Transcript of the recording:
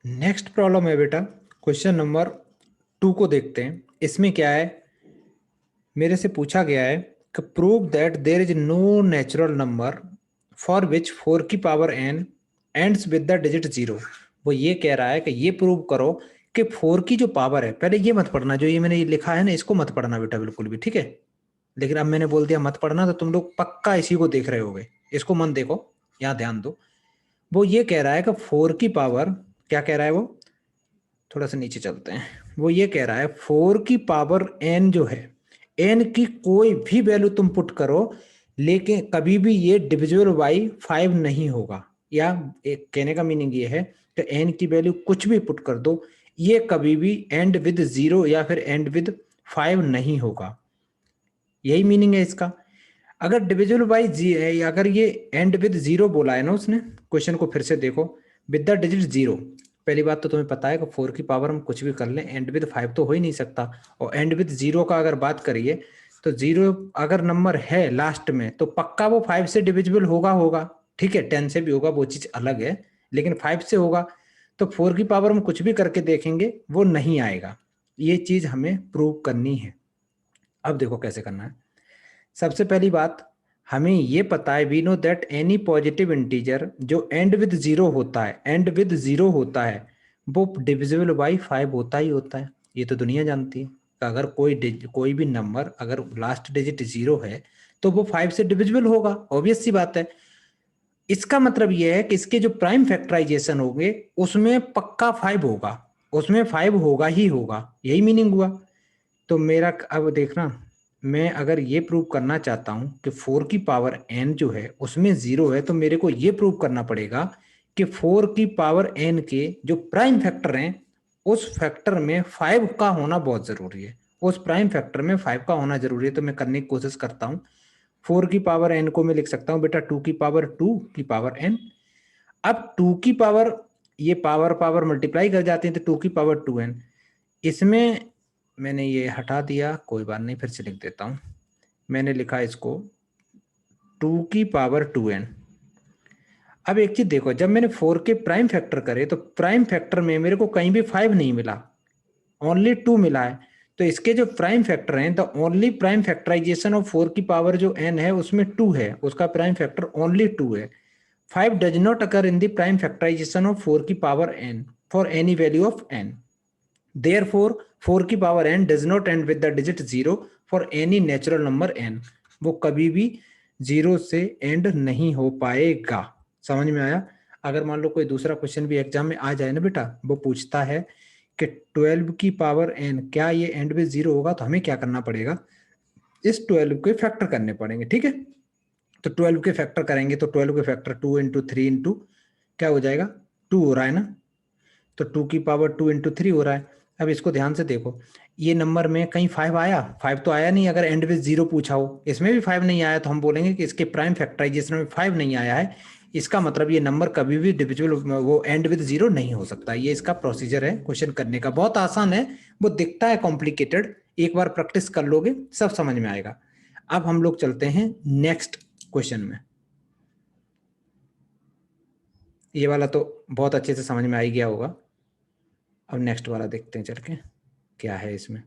Next problem है बेटा, question number 2 को देखते हैं। इसमें क्या है, मेरे से पूछा गया है कि prove that there is no natural number for which 4 की power n ends with the digit 0। वो ये कह रहा है कि ये प्रूव करो कि 4 की जो पावर है, पहले ये मत पढ़ना, जो ये मैंने लिखा है ना इसको मत पढ़ना बेटा बिल्कुल भी, ठीक है। लेकिन अब मैंने बोल दिया मत पढ़ना तो तुम लोग पक्का इसी को देख रहे होगे, इसको मन देखो, यहाँ ध्यान दो। वो ये कह रहा है कि 4 की पावर, क्या कह रहा है वो, थोड़ा सा नीचे चलते हैं। वो ये कह रहा है 4 की पावर n जो है, n की कोई भी वैल्यू तुम पुट करो, लेकिन कभी भी ये डिविजिबल बाई 5 नहीं होगा। या एक कहने का मीनिंग ये है कि n की वैल्यू कुछ भी पुट कर दो, ये कभी भी एंड विद 0 या फिर एंड विद 5 नहीं होगा। यही मीनिंग है इसका। अगर डिविजिबल बाई जी, अगर ये एंड विद 0 बोला है ना उसने, क्वेश्चन को फिर से देखो, विद द डिजिट 0। पहली बात तो तुम्हें पता है कि 4 की पावर हम कुछ भी कर लें, एंड विद 5 तो हो ही नहीं सकता। और एंड विद 0 का अगर बात करिए तो 0 अगर नंबर है लास्ट में तो पक्का वो 5 से डिविजिबल होगा होगा, ठीक है। 10 से भी होगा वो चीज अलग है, लेकिन 5 से होगा। तो 4 की पावर हम कुछ भी करके देखेंगे वो नहीं आएगा। ये चीज हमें प्रूव करनी है। अब देखो कैसे करना है। सबसे पहली बात, हमें ये पता है, we know that any positive integer जो एंड विद 0 होता है, एंड विद 0 होता है, वो डिविजिबल बाई 5 होता ही होता है। ये तो दुनिया जानती है। अगर कोई भी नंबर अगर लास्ट डिजिट 0 है तो वो 5 से डिविजिबल होगा, ऑब्वियस सी बात है। इसका मतलब ये है कि इसके जो प्राइम फैक्टराइजेशन होंगे उसमें पक्का 5 होगा, उसमें 5 होगा ही होगा, यही मीनिंग हुआ। तो मेरा अब देखना, मैं अगर ये प्रूव करना चाहता हूं कि 4 की पावर n जो है उसमें 0 है, तो मेरे को ये प्रूव करना पड़ेगा कि 4 की पावर n के जो प्राइम फैक्टर हैं उस फैक्टर में 5 का होना बहुत जरूरी है, उस प्राइम फैक्टर में 5 का होना जरूरी है। तो मैं करने की कोशिश करता हूँ। 4 की पावर n को मैं लिख सकता हूँ बेटा 2 की पावर 2 की पावर n। अब 2 की पावर, ये पावर पावर मल्टीप्लाई कर जाते हैं तो 2 की पावर 2n। इसमें मैंने ये हटा दिया, कोई बात नहीं, फिर से लिख देता हूं। मैंने लिखा इसको 2 की पावर 2n। अब एक चीज देखो, जब मैंने 4 के प्राइम फैक्टर करे तो प्राइम फैक्टर में मेरे को कहीं भी 5 नहीं मिला, ओनली 2 मिला है। तो इसके जो प्राइम फैक्टर हैं, the only prime factorization of 4 की पावर जो n है उसमें 2 है, उसका प्राइम फैक्टर ओनली 2 है। 5 does not occur in the prime factorization of 4 की power n for any value of n। Therefore, 4 की power n does not end with the digit 0 for any natural number n। वो कभी भी 0 से and नहीं हो पाएगा। समझ में आया। अगर मान लो कोई दूसरा क्वेश्चन भी एग्जाम में आ जाए ना बेटा, वो पूछता है कि 12 की पावर n क्या ये एंड विद 0 होगा, तो हमें क्या करना पड़ेगा, इस 12 के फैक्टर करने पड़ेंगे, ठीक है। तो 12 के फैक्टर करेंगे तो 12 के फैक्टर 2 इंटू 3 इंटू क्या हो जाएगा, 2 हो रहा है ना। तो 2 की पावर 2 इंटू 3 हो रहा है। अब इसको ध्यान से देखो, ये नंबर में कहीं 5 आया, 5 तो आया नहीं। अगर एंड विद 0 पूछा हो, इसमें भी 5 नहीं आया, तो हम बोलेंगे कि इसके प्राइम फैक्टराइजेशन में 5 नहीं आया है। इसका मतलब ये नंबर कभी भी डिविजिबल, वो एंड विद 0 नहीं हो सकता। ये इसका प्रोसीजर है क्वेश्चन करने का, बहुत आसान है। वो दिखता है कॉम्प्लिकेटेड, एक बार प्रैक्टिस कर लोगे सब समझ में आएगा। अब हम लोग चलते हैं नेक्स्ट क्वेश्चन में। ये वाला तो बहुत अच्छे से समझ में आ ही गया होगा। अब नेक्स्ट वाला देखते हैं चल के क्या है इसमें।